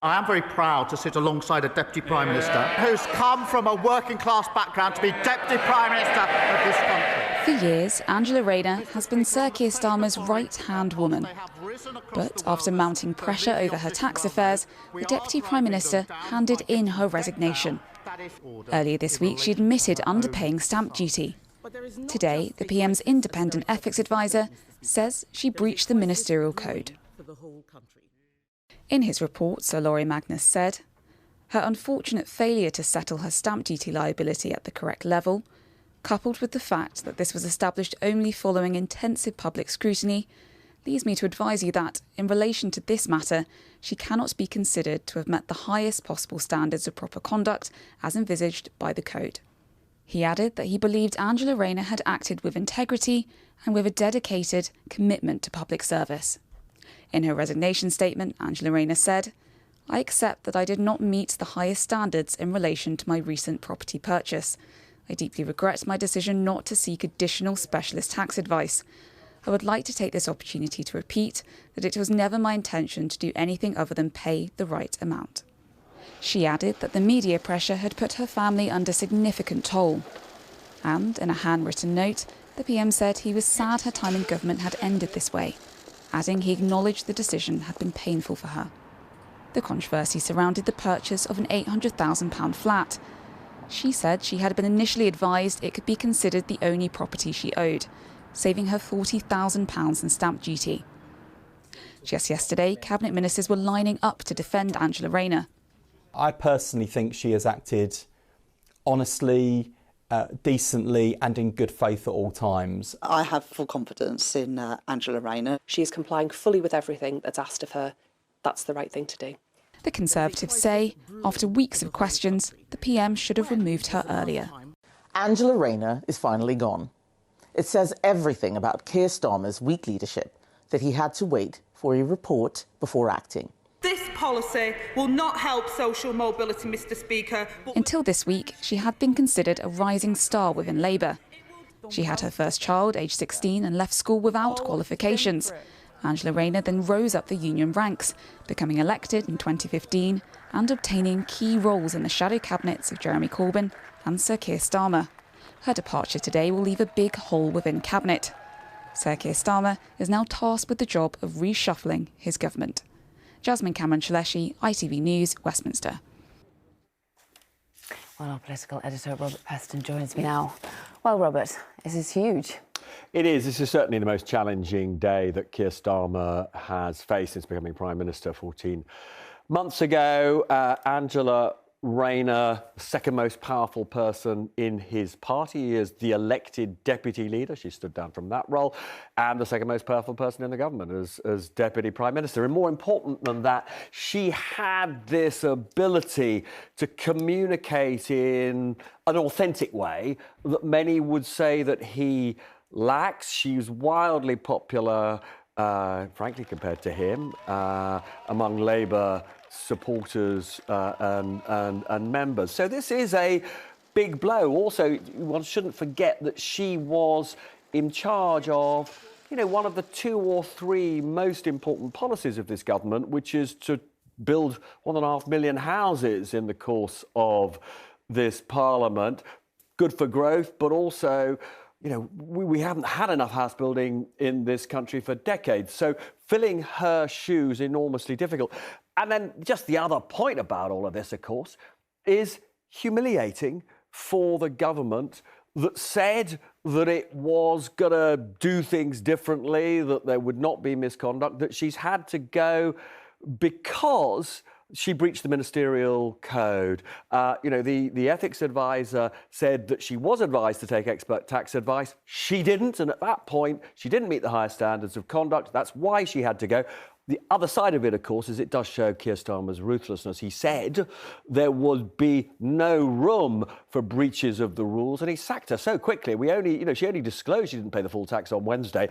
I am very proud to sit alongside a Deputy Prime Minister who's come from a working class background to be Deputy Prime Minister of this country. For years, Angela Rayner has been Sir Keir Starmer's right-hand woman. But after mounting pressure over her tax affairs, the Deputy Prime Minister handed in her resignation. Earlier this week, she admitted underpaying stamp duty. Today, the PM's independent ethics advisor says she breached the ministerial code. In his report, Sir Laurie Magnus said, her unfortunate failure to settle her stamp duty liability at the correct level, coupled with the fact that this was established only following intensive public scrutiny, leads me to advise you that, in relation to this matter, she cannot be considered to have met the highest possible standards of proper conduct as envisaged by the Code. He added that he believed Angela Rayner had acted with integrity and with a dedicated commitment to public service. In her resignation statement, Angela Rayner said, I accept that I did not meet the highest standards in relation to my recent property purchase. I deeply regret my decision not to seek additional specialist tax advice. I would like to take this opportunity to repeat that it was never my intention to do anything other than pay the right amount. She added that the media pressure had put her family under significant toll. And in a handwritten note, the PM said he was sad her time in government had ended this way, adding he acknowledged the decision had been painful for her. The controversy surrounded the purchase of an £800,000 flat. She said she had been initially advised it could be considered the only property she owed, saving her £40,000 in stamp duty. Just yesterday, Cabinet ministers were lining up to defend Angela Rayner. I personally think she has acted honestly, decently and in good faith at all times. I have full confidence in Angela Rayner. She is complying fully with everything that's asked of her. That's the right thing to do. The Conservatives say, after weeks of questions, the PM should have removed her earlier. Angela Rayner is finally gone. It says everything about Keir Starmer's weak leadership that he had to wait for a report before acting. This policy will not help social mobility, Mr Speaker. Until this week, she had been considered a rising star within Labour. She had her first child, aged 16, and left school without qualifications. Angela Rayner then rose up the union ranks, becoming elected in 2015 and obtaining key roles in the shadow cabinets of Jeremy Corbyn and Sir Keir Starmer. Her departure today will leave a big hole within Cabinet. Sir Keir Starmer is now tasked with the job of reshuffling his government. Jasmine Cameron-Chaleshi, ITV News, Westminster. Well, our political editor, Robert Peston, joins me now. Well, Robert, this is huge. It is. This is certainly the most challenging day that Keir Starmer has faced since becoming Prime Minister 14 months ago. Angela Rayner, second most powerful person in his party. He is the elected deputy leader. She stood down from that role. And the second most powerful person in the government as deputy prime minister. And more important than that, she had this ability to communicate in an authentic way that many would say that he lacks. She was wildly popular, frankly, compared to him, among Labour supporters and members. So this is a big blow. Also, one shouldn't forget that she was in charge of, one of the 2 or 3 most important policies of this government, which is to build 1.5 million houses in the course of this parliament. Good for growth, but also, we haven't had enough house building in this country for decades. So filling her shoes enormously difficult. And then just the other point about all of this, of course, is humiliating for the government that said that it was going to do things differently, that there would not be misconduct, that she's had to go because she breached the ministerial code. The ethics advisor said that she was advised to take expert tax advice. She didn't, and at that point, she didn't meet the highest standards of conduct. That's why she had to go. The other side of it, of course, is it does show Keir Starmer's ruthlessness. He said there would be no room for breaches of the rules, and he sacked her so quickly. She only disclosed she didn't pay the full tax on Wednesday.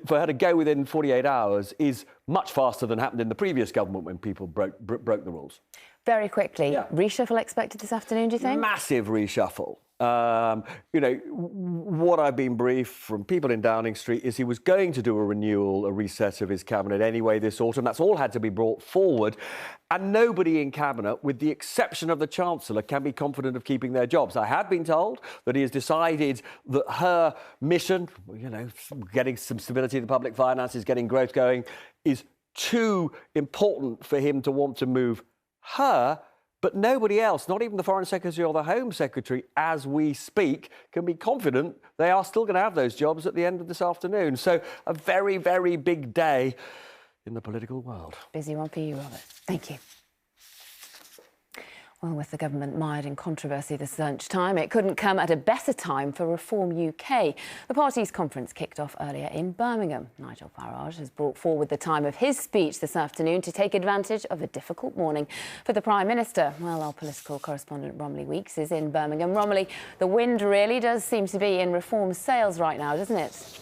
For her to go within 48 hours is much faster than happened in the previous government when people broke the rules. Very quickly, reshuffle expected this afternoon, do you think? Massive reshuffle. You know, what I've been briefed from people in Downing Street is he was going to do a renewal, a reset of his cabinet anyway this autumn. That's all had to be brought forward. And nobody in cabinet, with the exception of the Chancellor, can be confident of keeping their jobs. I have been told that he has decided that her mission, you know, getting some stability in the public finances, getting growth going, is too important for him to want to move her. But nobody else, not even the Foreign Secretary or the Home Secretary, as we speak, can be confident they are still going to have those jobs at the end of this afternoon. So a very, very big day in the political world. Busy one for you, Robert. Thank you. Well, with the government mired in controversy this lunchtime, it couldn't come at a better time for Reform UK. The party's conference kicked off earlier in Birmingham. Nigel Farage has brought forward the time of his speech this afternoon to take advantage of a difficult morning for the Prime Minister. Well, our political correspondent Romilly Weeks is in Birmingham. Romilly, the wind really does seem to be in Reform's sails right now, doesn't it?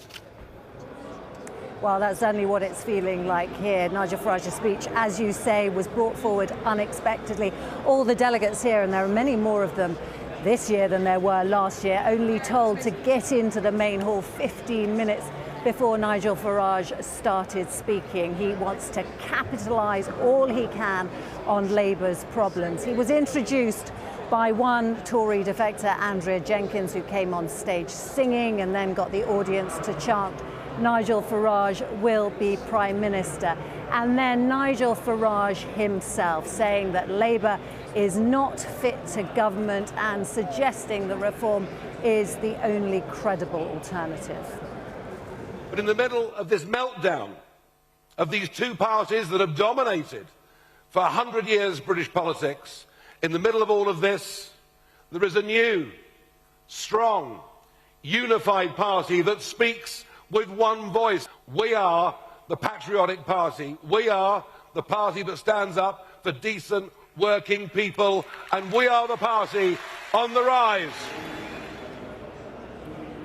Well, that's certainly what it's feeling like here. Nigel Farage's speech, as you say, was brought forward unexpectedly. All the delegates here, and there are many more of them this year than there were last year, only told to get into the main hall 15 minutes before Nigel Farage started speaking. He wants to capitalise all he can on Labour's problems. He was introduced by one Tory defector, Andrea Jenkins, who came on stage singing and then got the audience to chant, "Nigel Farage will be Prime Minister." And then Nigel Farage himself saying that Labour is not fit to government and suggesting that Reform is the only credible alternative. But in the middle of this meltdown of these two parties that have dominated for 100 years British politics, in the middle of all of this, there is a new, strong, unified party that speaks with one voice. We are the patriotic party. We are the party that stands up for decent working people, and we are the party on the rise.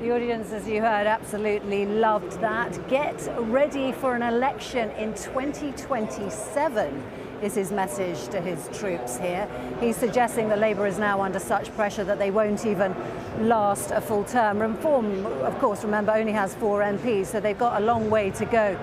The audience, as you heard, absolutely loved that. Get ready for an election in 2027 is his message to his troops here. He's suggesting that Labour is now under such pressure that they won't even last a full term. Reform, of course, remember, only has 4 MPs, so they've got a long way to go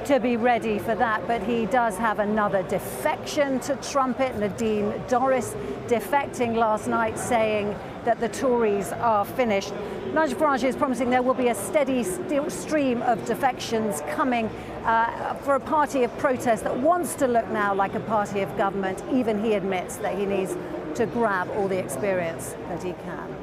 to be ready for that. But he does have another defection to trumpet. Nadine Dorries defecting last night, saying that the Tories are finished. Nigel Farage is promising there will be a steady stream of defections coming for a party of protest that wants to look now like a party of government. Even he admits that he needs to grab all the experience that he can.